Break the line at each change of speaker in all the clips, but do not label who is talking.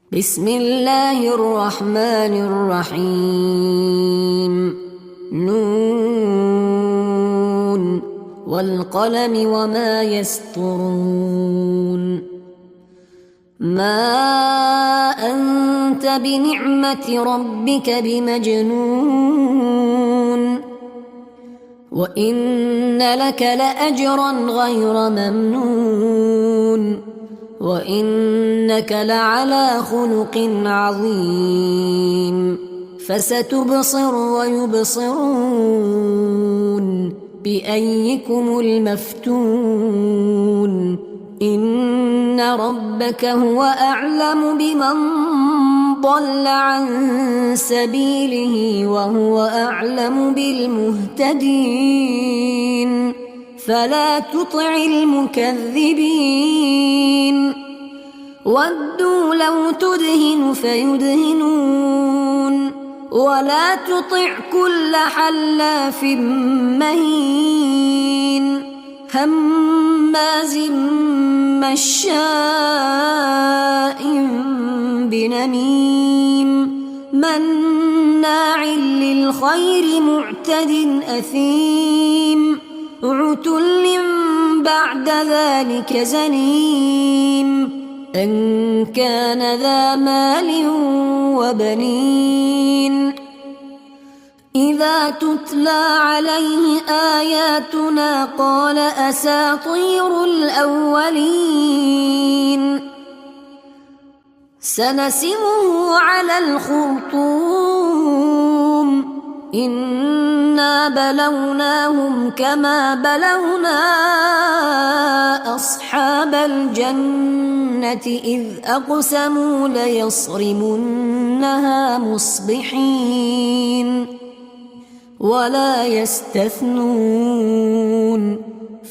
بسم الله الرحمن الرحيم نون والقلم وما يسطرون ما أنت بنعمة ربك بمجنون وإن لك لأجرا غير ممنون وإنك لعلى خلق عظيم فستبصر ويبصرون بأيكم المفتون إن ربك هو أعلم بمن ضل عن سبيله وهو أعلم بالمهتدين فلا تطع المكذبين ودوا لو تدهن فيدهنون ولا تطع كل حلاف مهين هماز مشاء بنميم مناع للخير معتد أثيم عتل بعد ذلك زنيم أن كان ذا مال وبنين إذا تتلى عليه آياتنا قال أساطير الأولين سنسمه على الخرطوم إنا بلوناهم كما بلونا أصحاب الجنة إذ أقسموا ليصرمنها مصبحين ولا يستثنون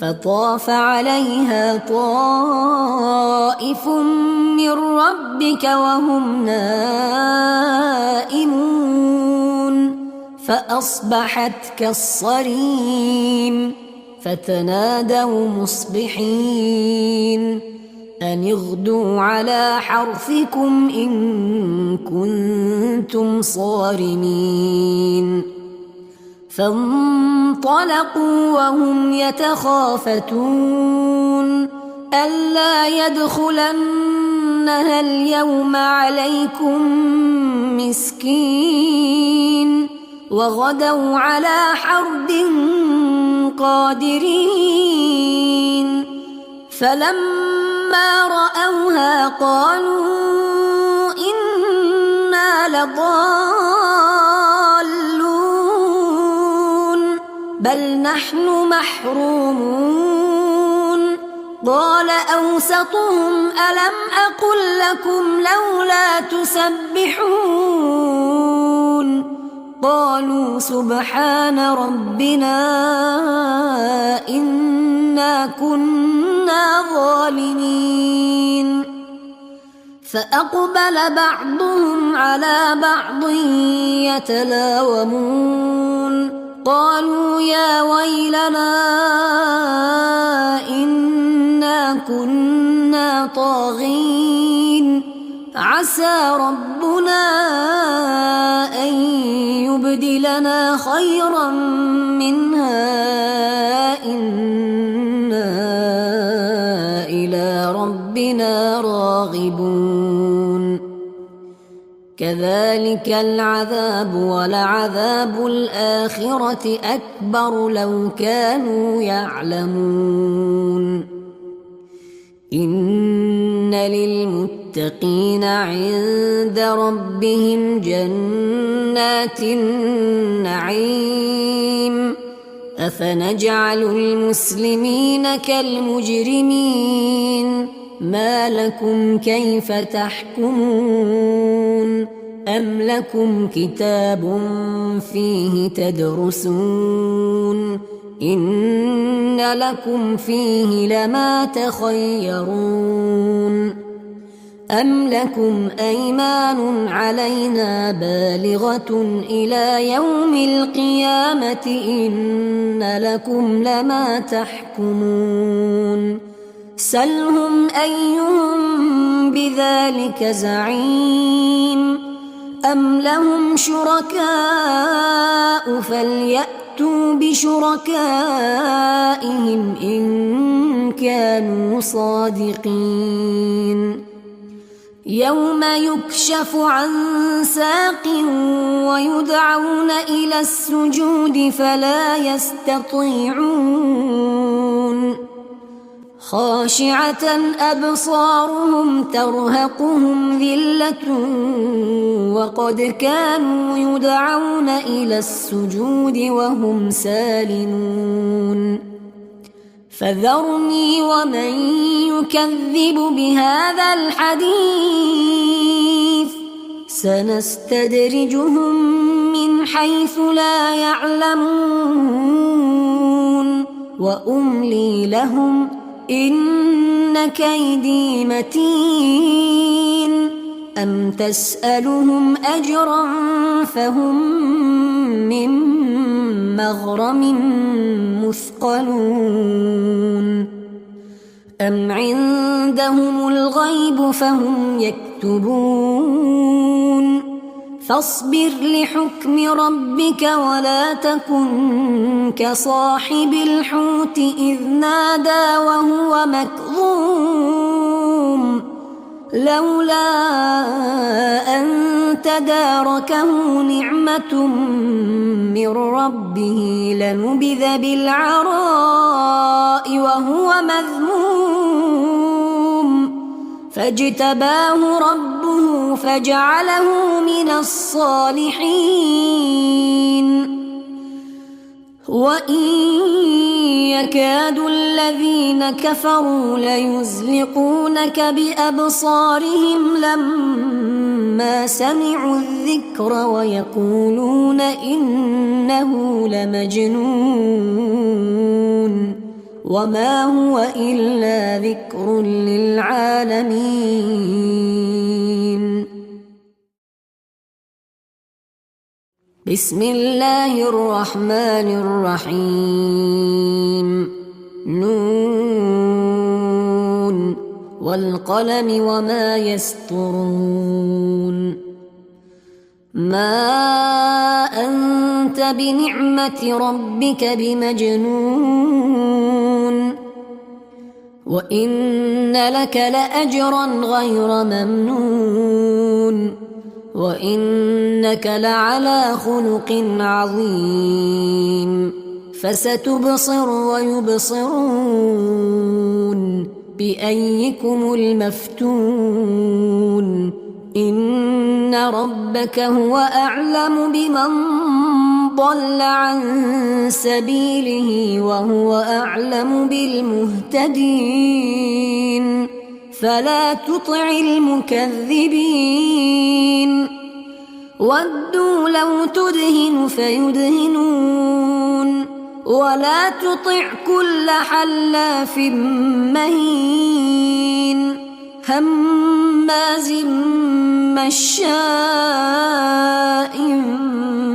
فطاف عليها طائف من ربك وهم نائمون فأصبحت كالصريم فتنادوا مصبحين أن اغدوا على حرثكم إن كنتم صارمين فانطلقوا وهم يتخافتون ألا يدخلنها اليوم عليكم مسكين وغدوا على حرد قادرين فلما رأوها قالوا إنا لضالون بل نحن محرومون قال أوسطهم ألم أقل لكم لولا تسبحون قالوا سبحان ربنا إنا كنا ظالمين فأقبل بعضهم على بعض يتلاومون قالوا يا ويلنا إنا كنا طاغين عسى ربنا أن يبدلنا خيرا منها إنا إلى ربنا راغبون كذلك العذاب ولعذاب الآخرة أكبر لو كانوا يعلمون إن للمتقين عند ربهم جنات النعيم أفنجعل المسلمين كالمجرمين ما لكم كيف تحكمون أم لكم كتاب فيه تدرسون إن لكم فيه لما تخيرون أم لكم أيمان علينا بالغة إلى يوم القيامة إن لكم لما تحكمون سلهم أيهم بذلك زعيم أم لهم شركاء فليأتوا بشركائهم إن كانوا صادقين يوم يكشف عن ساق ويدعون إلى السجود فلا يستطيعون خاشعة أبصارهم ترهقهم ذلة وقد كانوا يدعون إلى السجود وهم سالمون فذرني ومن يكذب بهذا الحديث سنستدرجهم من حيث لا يعلمون وأملي لهم إن كيدي متين أم تسألهم أجرا فهم من مغرم مثقلون أم عندهم الغيب فهم يكتبون فاصبر لحكم ربك ولا تكن كصاحب الحوت إذ نادى وهو مكظوم لولا أن تداركه نعمة من ربه لنبذ بالعراء وهو مذموم فاجتباه ربه فجعله من الصالحين وإن يكاد الذين كفروا ليزلقونك بأبصارهم لما سمعوا الذكر ويقولون إنه لمجنون وما هو إلا ذكر للعالمين بسم الله الرحمن الرحيم نون والقلم وما يسطرون ما أنت بنعمة ربك بمجنون وإن لك لأجرا غير ممنون وإنك لعلى خلق عظيم فستبصر ويبصرون بأيكم المفتون إن ربك هو أعلم بمن ضل عن سبيله وهو أعلم بالمهتدين فلا تطع المكذبين ودوا لو تدهن فيدهنون ولا تطع كل حلاف مهين هماز مشاء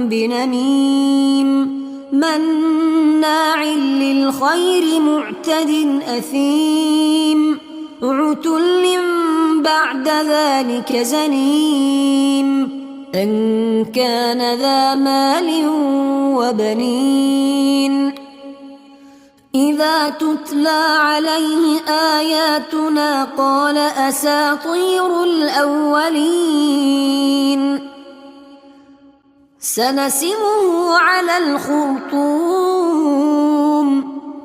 بنميم مناع للخير معتد أثيم عتل بعد ذلك زنيم أن كان ذا مال وبنين إذا تتلى عليه آياتنا قال أساطير الأولين سنسمه على الخرطوم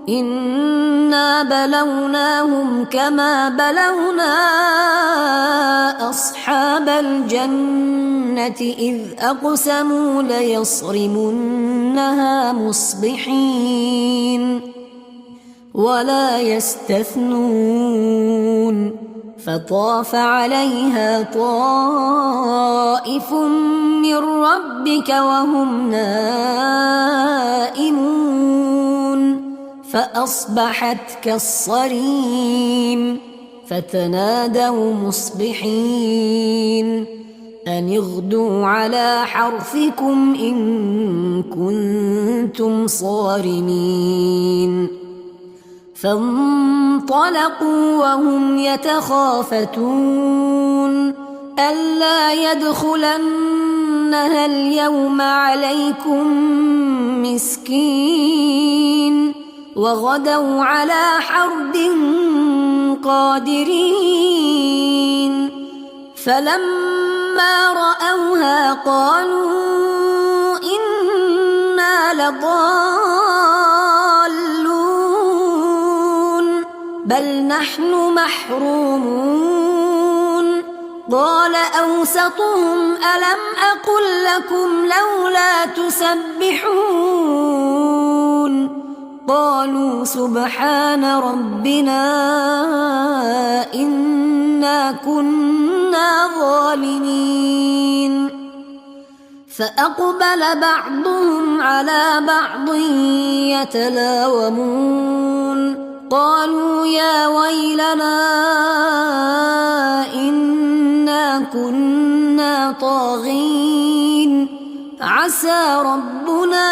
إنا بلوناهم كما بلونا أصحاب الجنة إذ أقسموا ليصرمنها مصبحين ولا يستثنون فطاف عليها طائف من ربك وهم نائمون فأصبحت كالصريم فتنادوا مصبحين أن اغدوا على حرثكم إن كنتم صارمين فانطلقوا وهم يتخافتون ألا يدخلنها اليوم عليكم مسكين وغدوا على حرد قادرين فلما رأوها قالوا إنا لضالون بل نحن محرومون قال أوسطهم ألم أقل لكم لولا تسبحون قالوا سبحان ربنا إنا كنا ظالمين فأقبل بعضهم على بعض يتلاومون قالوا يا ويلنا إنا كنا طاغين عسى ربنا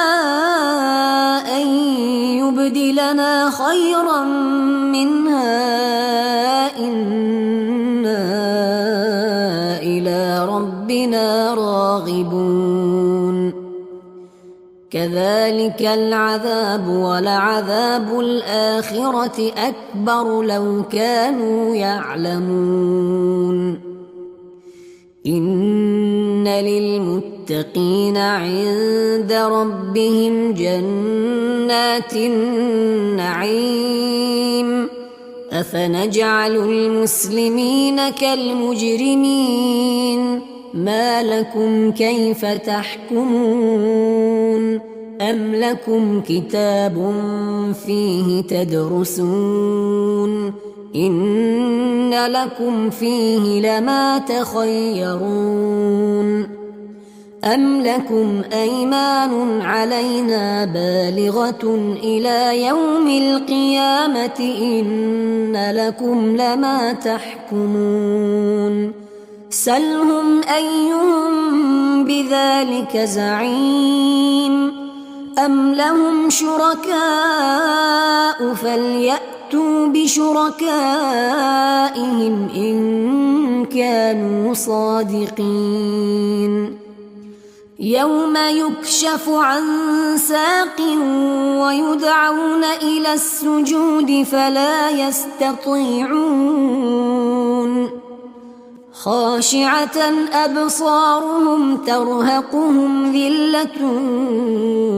أن يبدلنا خيرا منها إنا إلى ربنا راغبون كذلك العذاب ولعذاب الآخرة أكبر لو كانوا يعلمون إن للمتقين عند ربهم جنات النعيم أفنجعل المسلمين كالمجرمين ما لكم كيف تحكمون أم لكم كتاب فيه تدرسون إن لكم فيه لما تخيرون أم لكم أيمان علينا بالغة إلى يوم القيامة إن لكم لما تحكمون سلهم أيهم بذلك زعيم أم لهم شركاء فليأتوا بشركائهم إن كانوا صادقين يوم يكشف عن ساق ويدعون إلى السجود فلا يستطيعون خاشعة أبصارهم ترهقهم ذلة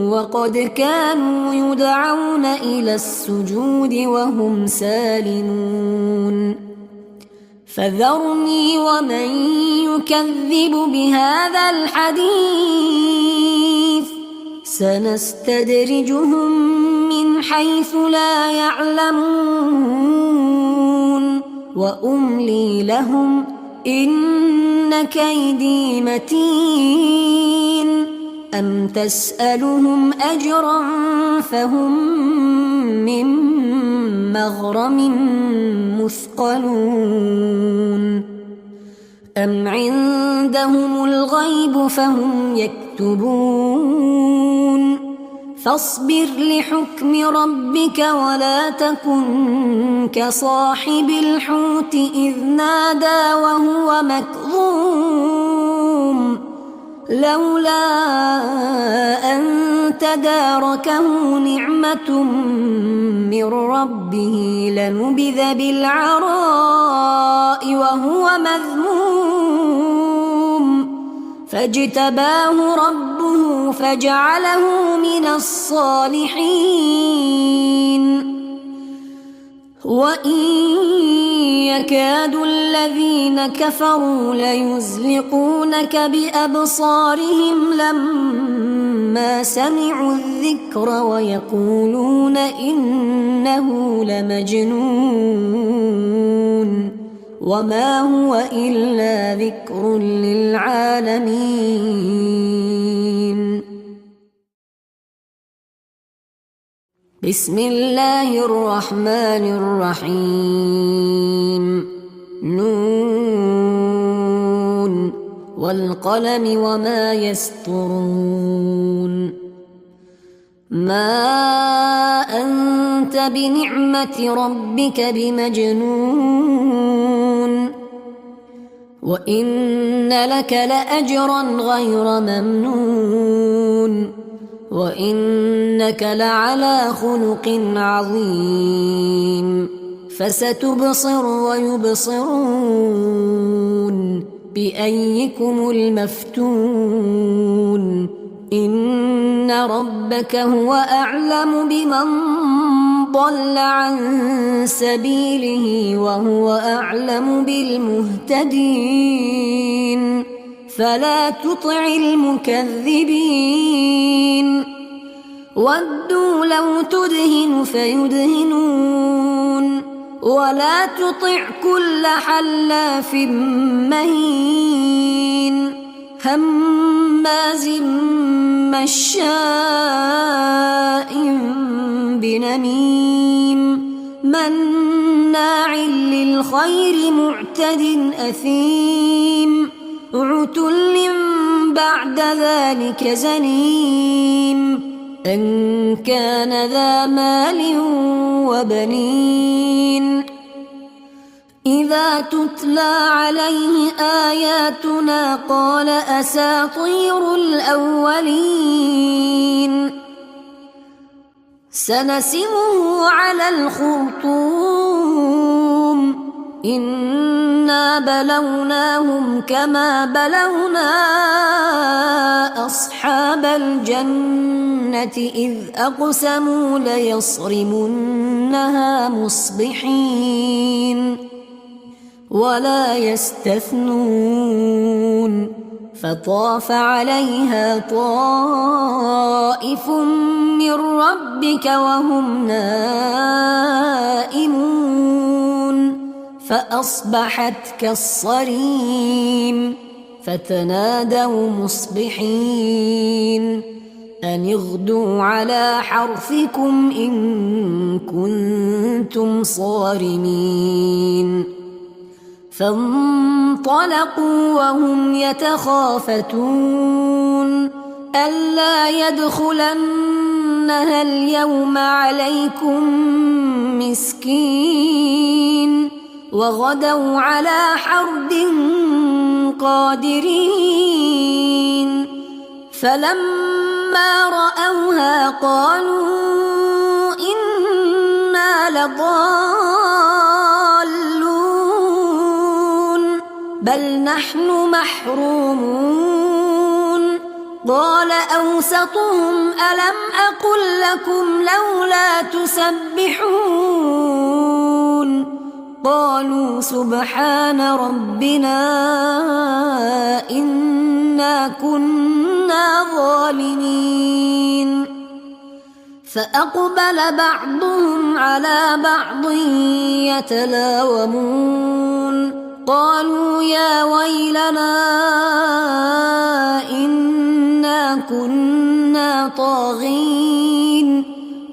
وقد كانوا يدعون إلى السجود وهم سالمون فذرني ومن يكذب بهذا الحديث سنستدرجهم من حيث لا يعلمون وأملي لهم إن كيدي متين أم تسألهم أجرا فهم من مغرم مثقلون أم عندهم الغيب فهم يكتبون فاصبر لحكم ربك ولا تكن كصاحب الحوت إذ نادى وهو مكظوم لولا أن تداركه نعمة من ربه لنبذ بالعراء وهو مذموم فاجتباه ربه فجعله من الصالحين وإن يكاد الذين كفروا ليزلقونك بأبصارهم لما سمعوا الذكر ويقولون إنه لمجنون وما هو إلا ذكر للعالمين بسم الله الرحمن الرحيم نون والقلم وما يسطرون ما أنت بنعمة ربك بمجنون وإن لك لأجرا غير ممنون وإنك لعلى خلق عظيم فستبصر ويبصرون بأيكم المفتون إن ربك هو أعلم بمن ضل عن سبيله وهو أعلم بالمهتدين فلا تطع المكذبين ودوا لو تدهن فيدهنون ولا تطع كل حلاف مهين هماز مشاء بنميم مناع للخير معتد أثيم عتل بعد ذلك زنيم أن كان ذا مال وبنين إذا تتلى عليه آياتنا قال أساطير الأولين سنسمه على الخرطوم إنا بلوناهم كما بلونا أصحاب الجنة إذ أقسموا ليصرمنها مصبحين ولا يستثنون فطاف عليها طائف من ربك وهم نائمون فأصبحت كالصريم فتنادوا مصبحين أن اغدوا على حرثكم إن كنتم صارمين فانطلقوا وهم يتخافتون ألا يدخلنها اليوم عليكم مسكين وغدوا على حرد قادرين فلما رأوها قالوا إنا لضالون بل نحن محرومون قال أوسطهم ألم أقل لكم لولا تسبحون قالوا سبحان ربنا إنا كنا ظالمين فأقبل بعضهم على بعض يتلاومون قالوا يا ويلنا إنا كنا طاغين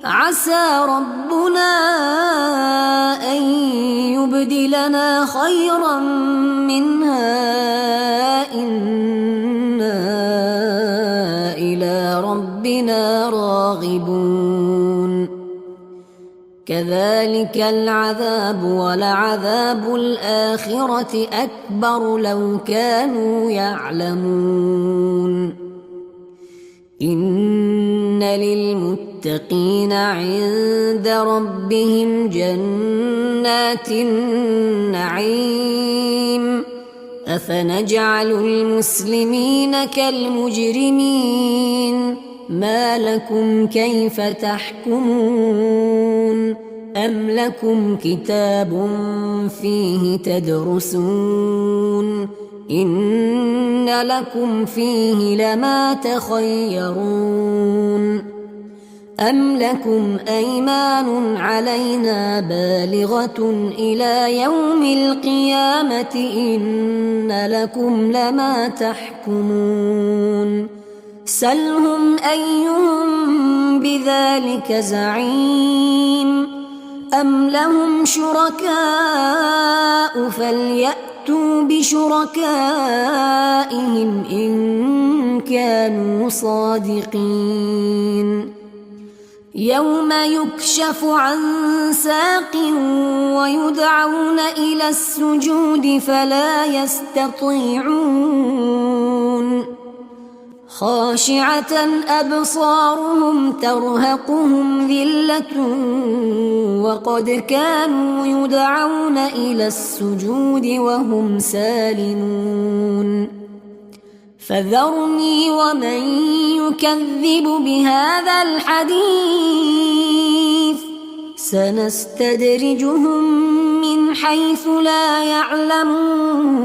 عسى ربنا أن يبدلنا خيرا منها إنا إلى ربنا راغبون كذلك العذاب ولعذاب الآخرة أكبر لو كانوا يعلمون إن للمتقين عند ربهم جنات النعيم أفنجعل المسلمين كالمجرمين ما لكم كيف تحكمون أم لكم كتاب فيه تدرسون إن لكم فيه لما تخيرون أم لكم أيمان علينا بالغة إلى يوم القيامة إن لكم لما تحكمون سلهم أيهم بذلك زعيم أم لهم شركاء فليأتوا بشركائهم إن كانوا صادقين يوم يكشف عن ساق ويدعون إلى السجود فلا يستطيعون خاشعة أبصارهم ترهقهم ذلة وقد كانوا يدعون إلى السجود وهم سالمون فذرني ومن يكذب بهذا الحديث سنستدرجهم من حيث لا يعلمون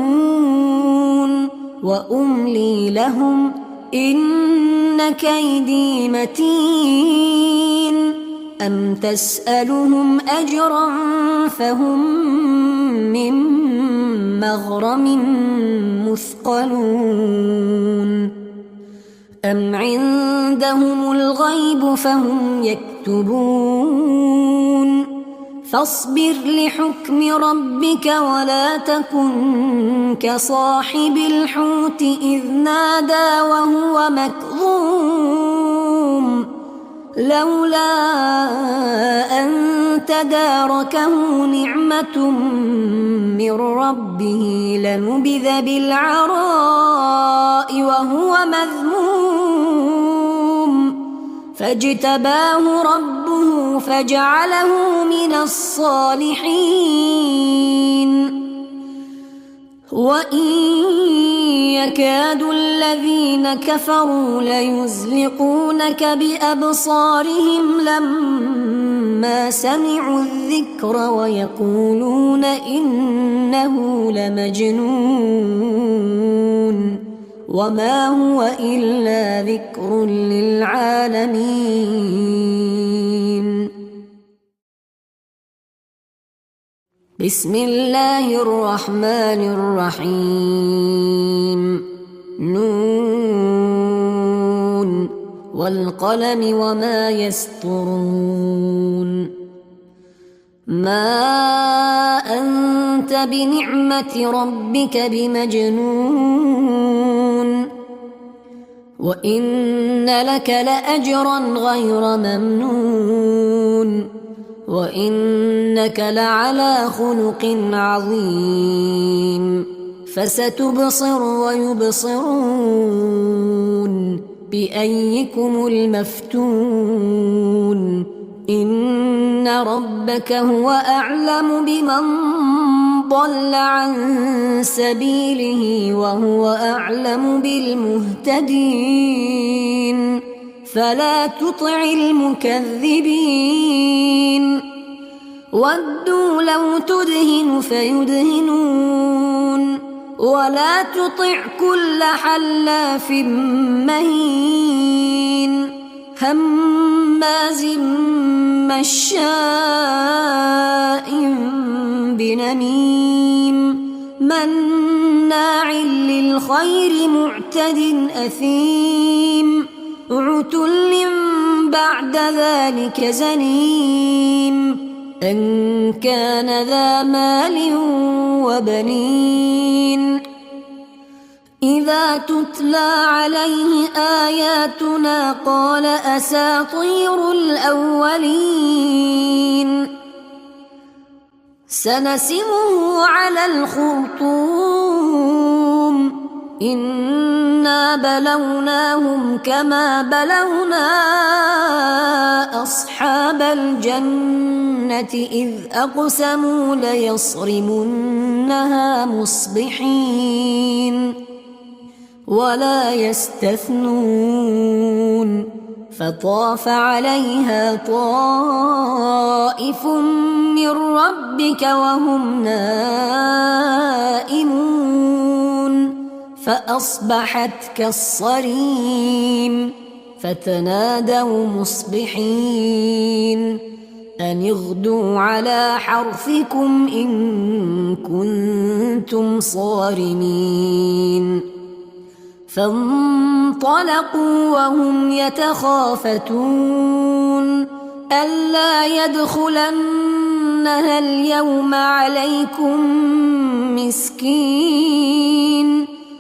وأملي لهم إن كيدي متين أم تسألهم أجرا فهم من مغرم مثقلون أم عندهم الغيب فهم يكتبون فاصبر لحكم ربك ولا تكن كصاحب الحوت إذ نادى وهو مكظوم لولا أن تداركه نعمة من ربه لنبذ بالعراء وهو مذموم فاجتباه ربه فجعله من الصالحين وإن يكاد الذين كفروا ليزلقونك بأبصارهم لما سمعوا الذكر ويقولون إنه لمجنون وما هو إلا ذكر للعالمين بسم الله الرحمن الرحيم نون والقلم وما يسطرون ما أنت بنعمة ربك بمجنون وإن لك لأجرا غير ممنون وإنك لعلى خلق عظيم فستبصر ويبصرون بأيكم المفتون إن ربك هو أعلم بمن ضل عن سبيله وهو أعلم بالمهتدين فلا تطع المكذبين ودوا لو تدهن فيدهنون ولا تطع كل حلاف مهين هماز مشاء بنميم مناع للخير معتد أثيم عتل بعد ذلك زنيم أن كان ذا مال وبنين إذا تتلى عليه آياتنا قال أساطير الأولين سنسمه على الخرطوم إنا بلوناهم كما بلونا أصحاب الجنة إذ أقسموا ليصرمنها مصبحين ولا يستثنون فطاف عليها طائف من ربك وهم نائمون فأصبحت كالصريم فتنادوا مصبحين أن اغدوا على حرثكم إن كنتم صارمين فانطلقوا وهم يتخافتون ألا يدخلنها اليوم عليكم مسكين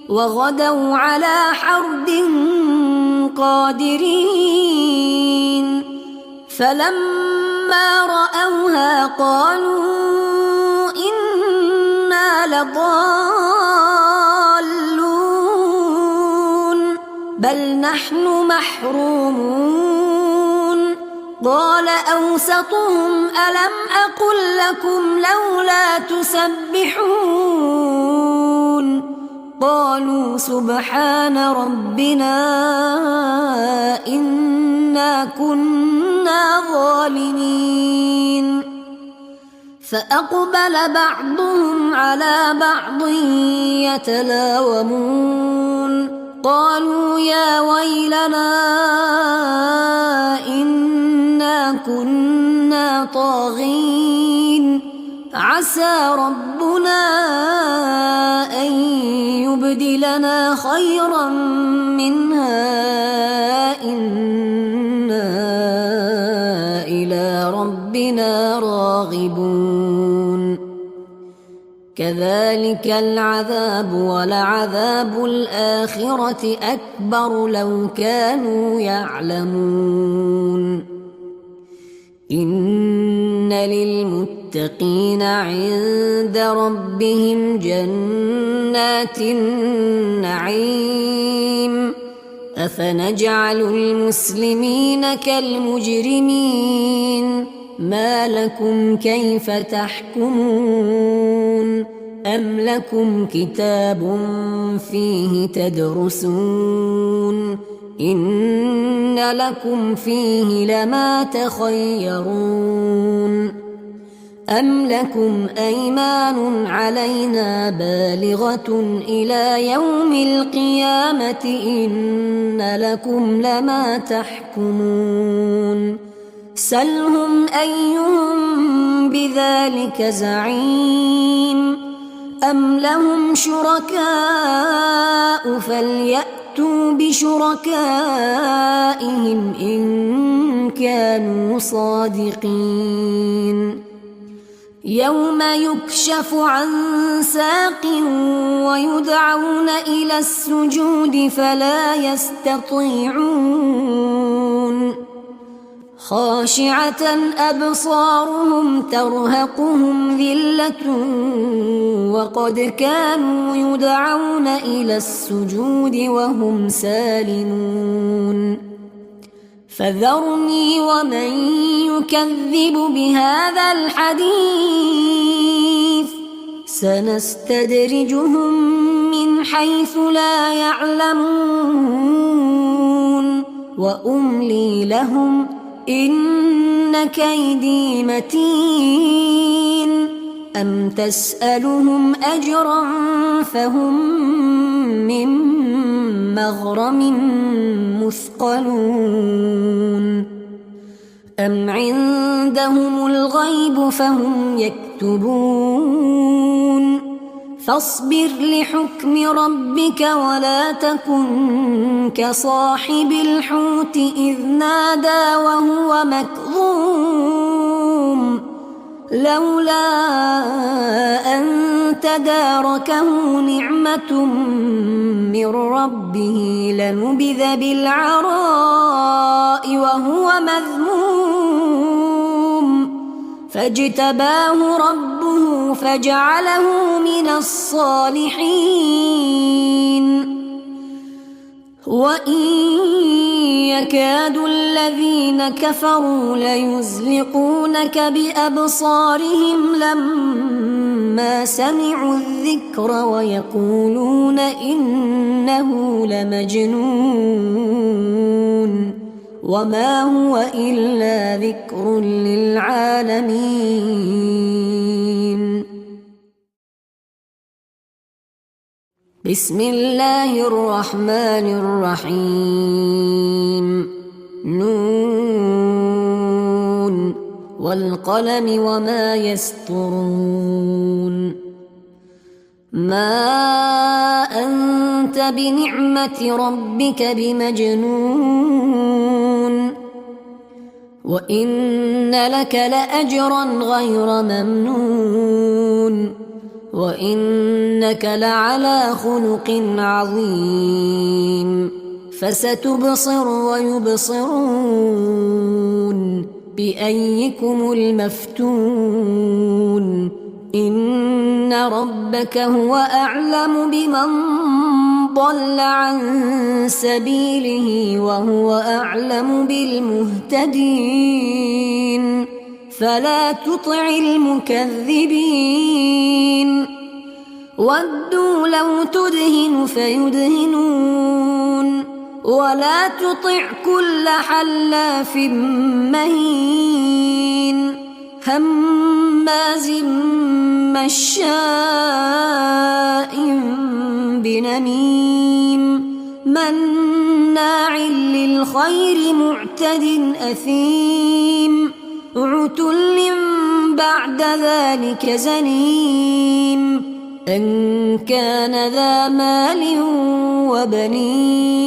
وغدوا على حرد قادرين فلما رأوها قالوا إنا لضالون بل نحن محرومون قال أوسطهم ألم أقل لكم لولا تسبحون قالوا سبحان ربنا إنا كنا ظالمين فأقبل بعضهم على بعض يتلاومون قالوا يا ويلنا إنا كنا طاغين عسى ربنا أن يبدلنا خيرا منها إنا إلى ربنا راغبون كذلك العذاب ولعذاب الآخرة أكبر لو كانوا يعلمون إن للمتقين عند ربهم جنات النعيم أفنجعل المسلمين كالمجرمين ما لكم كيف تحكمون أم لكم كتاب فيه تدرسون إن لكم فيه لما تخيرون أم لكم أيمان علينا بالغة إلى يوم القيامة إن لكم لما تحكمون سلهم أيهم بذلك زعيم أم لهم شركاء فليأتوا بشركائهم إن كانوا صادقين يوم يكشف عن ساق ويدعون إلى السجود فلا يستطيعون خاشعة أبصارهم ترهقهم ذلة وقد كانوا يدعون إلى السجود وهم سالمون فذرني ومن يكذب بهذا الحديث سنستدرجهم من حيث لا يعلمون وأملي لهم إن كيدي متين أم تسألهم أجرا فهم من مغرم مثقلون أم عندهم الغيب فهم يكتبون فاصبر لحكم ربك ولا تكن كصاحب الحوت إذ نادى وهو مكظوم لولا أن تداركه نعمة من ربه لنبذ بالعراء وهو مذموم فاجتباه ربه فجعله من الصالحين وإن يكاد الذين كفروا ليزلقونك بأبصارهم لما سمعوا الذكر ويقولون إنه لمجنون وما هو إلا ذكر للعالمين بسم الله الرحمن الرحيم نون والقلم وما يسطرون ما أنت بنعمة ربك بمجنون وإن لك لأجرا غير ممنون وإنك لعلى خلق عظيم فستبصر ويبصرون بأيكم المفتون إن ربك هو أعلم بمن ضل عن سبيله وهو أعلم بالمهتدين فلا تطع المكذبين ودوا لو تدهن فيدهنون ولا تطع كل حلاف مهين هماز مشاء بنميم مناع للخير معتد أثيم عتل بعد ذلك زنيم أن كان ذا مال وبنين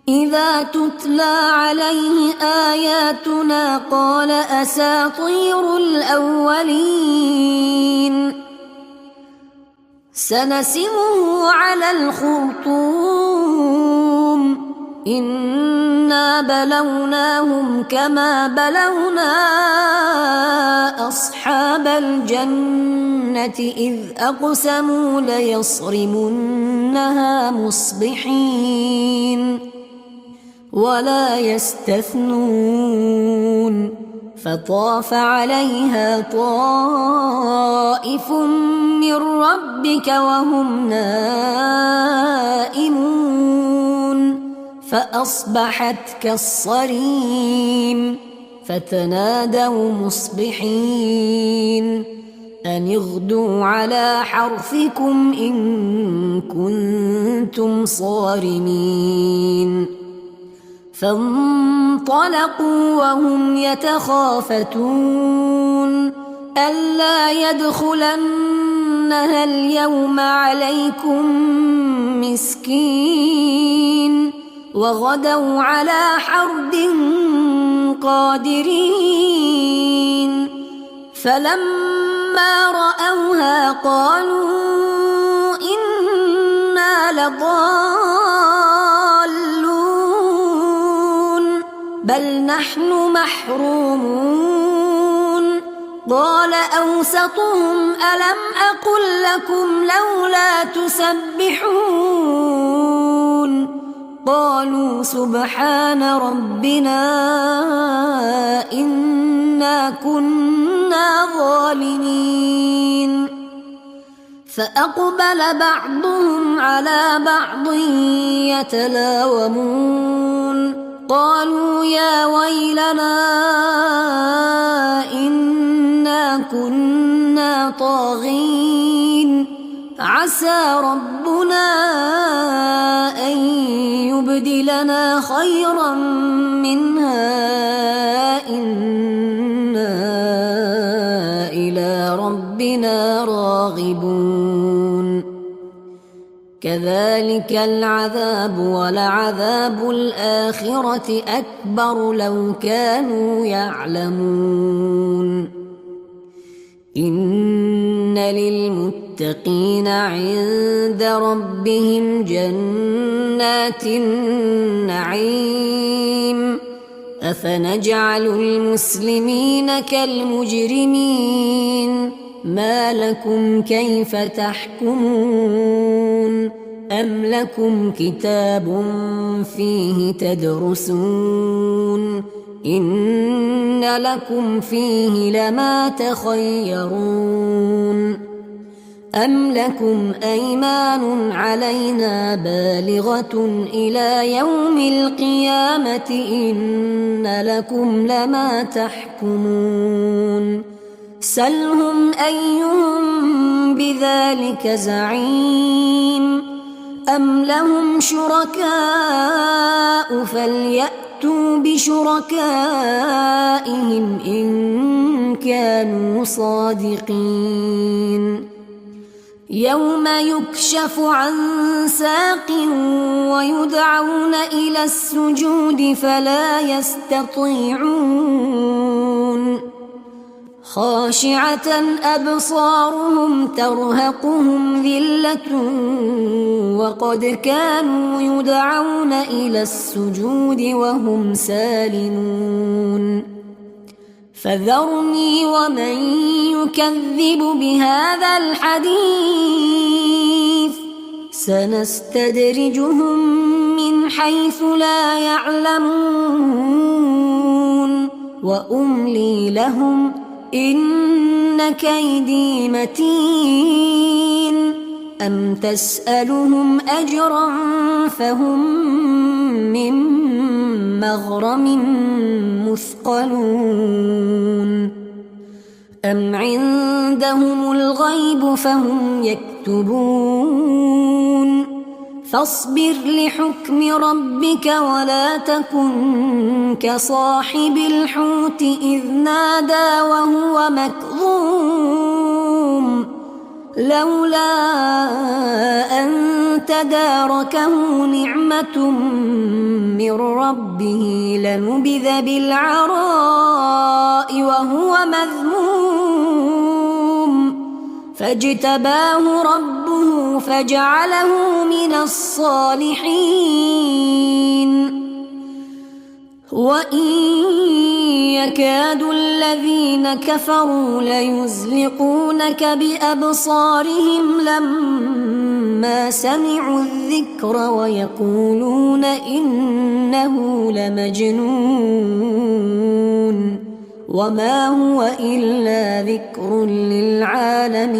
إذا تتلى عليه آياتنا قال أساطير الأولين سنسمه على الخرطوم إنا بلوناهم كما بلونا أصحاب الجنة إذ أقسموا ليصرمنها مصبحين ولا يستثنون فطاف عليها طائف من ربك وهم نائمون فأصبحت كالصريم فتنادوا مصبحين أن اغدوا على حرثكم إن كنتم صارمين فانطلقوا وهم يتخافتون ألا يدخلنها اليوم عليكم مسكين وغدوا على حرد قادرين فلما رأوها قالوا إنا لضالون بل نحن محرومون قال أوسطهم ألم أقل لكم لولا تسبحون قالوا سبحان ربنا إنا كنا ظالمين فأقبل بعضهم على بعض يتلاومون قالوا يا ويلنا إنا كنا طاغين عسى ربنا أن يبدلنا خيرا منها إنا إلى ربنا راغبون كذلك العذاب ولعذاب الآخرة أكبر لو كانوا يعلمون إن للمتقين عند ربهم جنات النعيم أفنجعل المسلمين كالمجرمين ما لكم كيف تحكمون أم لكم كتاب فيه تدرسون إن لكم فيه لما تخيرون أم لكم أيمان علينا بالغة إلى يوم القيامة إن لكم لما تحكمون سلهم أيهم بذلك زعيم أم لهم شركاء فليأتوا بشركائهم إن كانوا صادقين يوم يكشف عن ساق ويدعون إلى السجود فلا يستطيعون خاشعة أبصارهم ترهقهم ذلة وقد كانوا يدعون إلى السجود وهم سالمون فذرني ومن يكذب بهذا الحديث سنستدرجهم من حيث لا يعلمون وأملي لهم إن كيدي متين أم تسألهم أجرا فهم من مغرم مثقلون أم عندهم الغيب فهم يكتبون فاصبر لحكم ربك ولا تكن كصاحب الحوت إذ نادى وهو مكظوم لولا أن تداركه نعمة من ربه لنبذ بالعراء وهو مذموم فاجتباه ربه فجعله من الصالحين وإن يكاد الذين كفروا ليزلقونك بأبصارهم لما سمعوا الذكر ويقولون إنه لمجنون وما هو إلا ذكر للعالمين